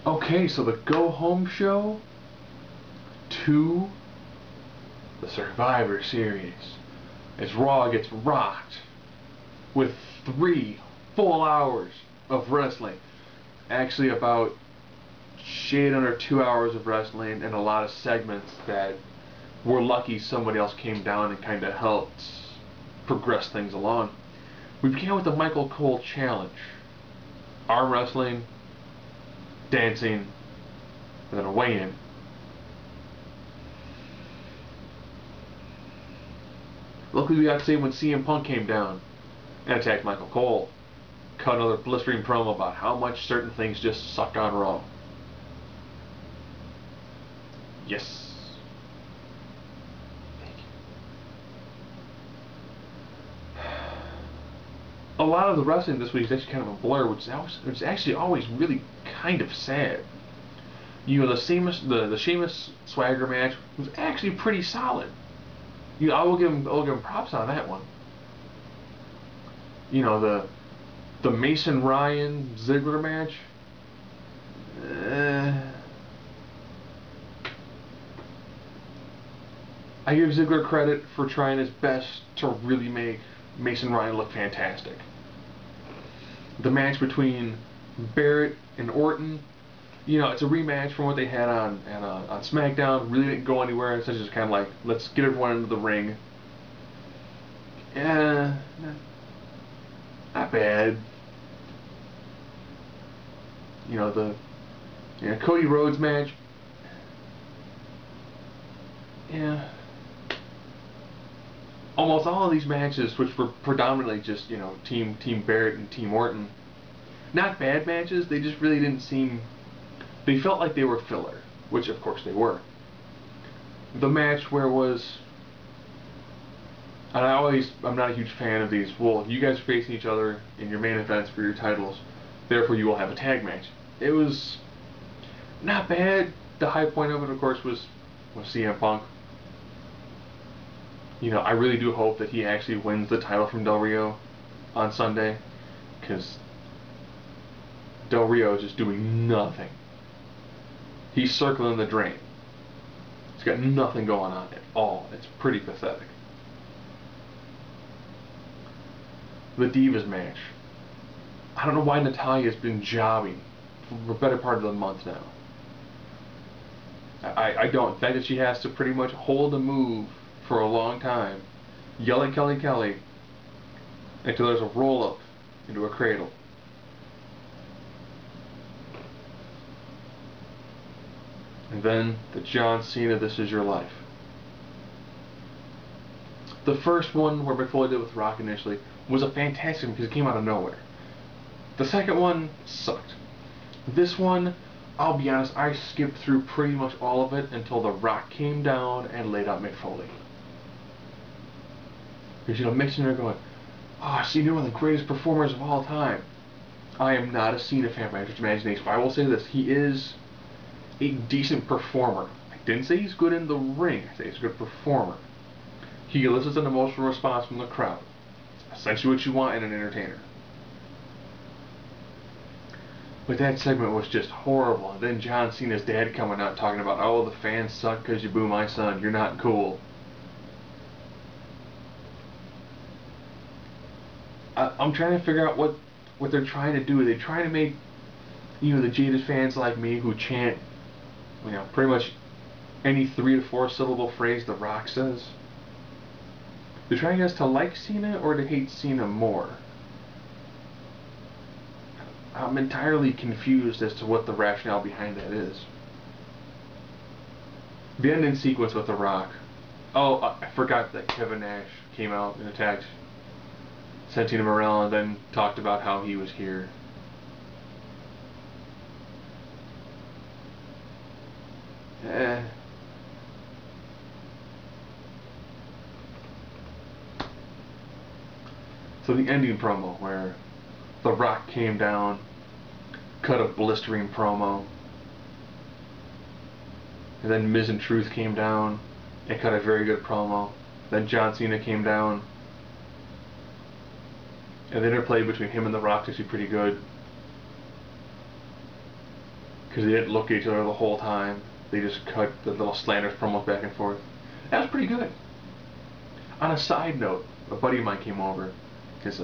Okay, so the Go Home Show to the Survivor Series as Raw gets rocked with 3 full hours of wrestling. Actually, about shade under 2 hours of wrestling and a lot of segments that we're lucky somebody else came down and kind of helped progress things along. We began with the Michael Cole Challenge. Arm wrestling, dancing, and then a weigh-in. Luckily we got saved when CM Punk came down and attacked Michael Cole. Cut another blistering promo about how much certain things just suck on Raw. Yes. A lot of the wrestling this week is actually kind of a blur, which is actually always really kind of sad. You know, the Sheamus Swagger match was actually pretty solid. You know, I will give him props on that one. You know, the Mason Ryan Ziggler match. I give Ziggler credit for trying his best to really make Mason Ryan look fantastic. The match between Barrett and Orton, you know, it's a rematch from what they had on SmackDown. Really didn't go anywhere. It's just kind of like, let's get everyone into the ring. Yeah, not bad. You know, the Cody Rhodes match. Yeah. Almost all of these matches, which were predominantly just, you know, Team Barrett and Team Orton, not bad matches. They just really didn't seem. They felt like they were filler, which of course they were. The match where it was, and I'm not a huge fan of these. Well, you guys are facing each other in your main events for your titles, therefore you will have a tag match. It was not bad. The high point of it, of course, was CM Punk. You know, I really do hope that he actually wins the title from Del Rio on Sunday, because Del Rio is just doing nothing. He's circling the drain. He's got nothing going on at all. It's pretty pathetic. The Divas match. I don't know why Natalya's been jobbing for a better part of the month now. I don't. The fact that she has to pretty much hold a move for a long time, yelling Kelly until there's a roll up into a cradle. And then the John Cena This Is Your Life. The first one where McFoley did with Rock initially was a fantastic because it came out of nowhere. The second one sucked. This one, I'll be honest, I skipped through pretty much all of it until The Rock came down and laid out Mick Foley. Because, you know, Mick's in there going, oh, Cena, you're one of the greatest performers of all time. I am not a Cena fan by any imagination, but I will say this, he is a decent performer. I didn't say he's good in the ring, I say he's a good performer. He elicits an emotional response from the crowd. Essentially what you want in an entertainer. But that segment was just horrible. And then John Cena's dad coming out talking about, oh, the fans suck because you boo my son. You're not cool. I'm trying to figure out what they're trying to do. Are they trying to make, you know, the jaded fans like me who chant, you know, pretty much any 3 to 4 syllable phrase The Rock says? They're trying us to like Cena or to hate Cena more? I'm entirely confused as to what the rationale behind that is. The ending sequence with The Rock. Oh, I forgot that Kevin Nash came out and attacked Santino Marella and then talked about how he was here. So the ending promo where The Rock came down, cut a blistering promo, and then Miz and Truth came down and cut a very good promo. Then John Cena came down, and the interplay between him and The Rock is actually pretty good. because they didn't look at each other the whole time. They just cut the little slanders promos back and forth. That was pretty good. On a side note, a buddy of mine came over. His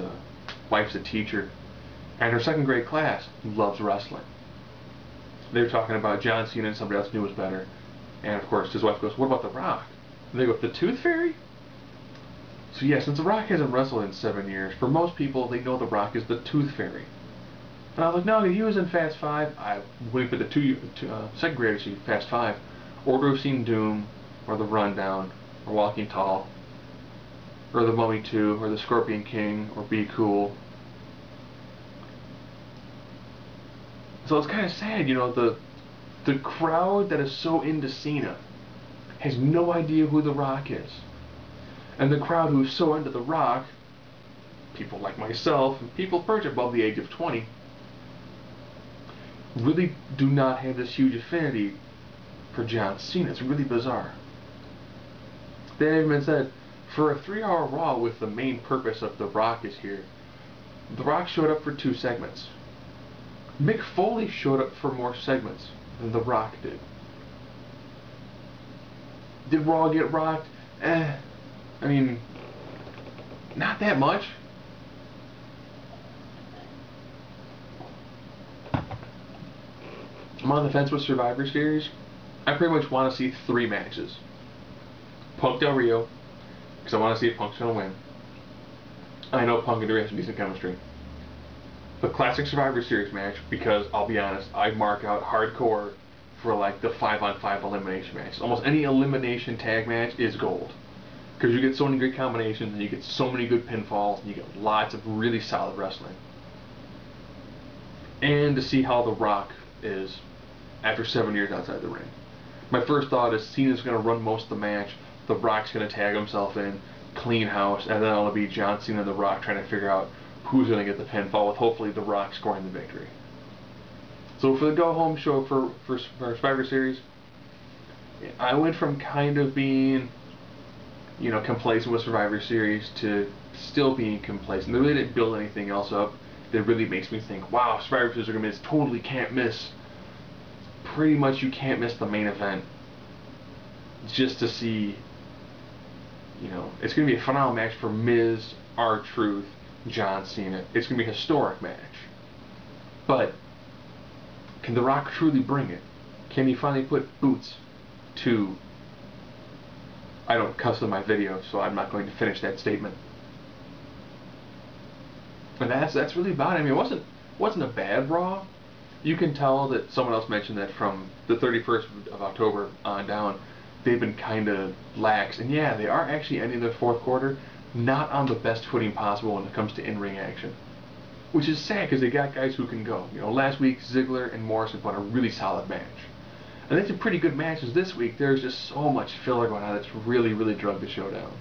wife's a teacher, and her second grade class loves wrestling. They were talking about John Cena and somebody else knew was better. And of course, his wife goes, "What about The Rock?" And they go, "The Tooth Fairy?" So yeah, since The Rock hasn't wrestled in 7 years, for most people, they know The Rock is the Tooth Fairy. And I was like, no, he was in Fast 5. I went for the second grade, actually, Fast 5. Or to have seen Doom, or The Rundown, or Walking Tall, or The Mummy 2, or The Scorpion King, or Be Cool. So it's kind of sad, you know, the crowd that is so into Cena has no idea who The Rock is. And the crowd who's so into The Rock, people like myself, and people pretty much above the age of 20, really do not have this huge affinity for John Cena. It's really bizarre. That even been said, for a 3-hour Raw with the main purpose of The Rock is here, The Rock showed up for 2 segments. Mick Foley showed up for more segments than The Rock did. Did Raw get rocked? I mean, not that much. I'm on the fence with Survivor Series. I pretty much want to see 3 matches. Punk Del Rio, because I want to see if Punk's going to win. I know Punk and Del Rio have some decent chemistry. The classic Survivor Series match, because I'll be honest, I mark out hardcore for like the 5-on-5 elimination match. Almost any elimination tag match is gold. Because you get so many good combinations, and you get so many good pinfalls, and you get lots of really solid wrestling. And to see how The Rock is after 7 years outside the ring. My first thought is Cena's going to run most of the match, The Rock's going to tag himself in, clean house, and then it'll be John Cena and The Rock trying to figure out who's going to get the pinfall, with hopefully The Rock scoring the victory. So for the go-home show for Survivor Series, I went from kind of being, you know, complacent with Survivor Series to still being complacent. They really didn't build anything else up that really makes me think, wow, Survivor Series are going to be this totally can't miss. Pretty much you can't miss the main event just to see, you know, it's going to be a phenomenal match for Miz, R-Truth, John Cena. It's going to be a historic match. But can The Rock truly bring it? Can he finally put boots to... I don't cuss in my video, so I'm not going to finish that statement. And that's really about it. I mean, it wasn't a bad Raw. You can tell that someone else mentioned that from the 31st of October on down, they've been kind of lax. And yeah, they are actually ending their 4th quarter not on the best footing possible when it comes to in-ring action. Which is sad, because they got guys who can go. You know, last week Ziggler and Morrison put a really solid match. And they did pretty good matches this week. There's just so much filler going on that's really, really drugged the show down.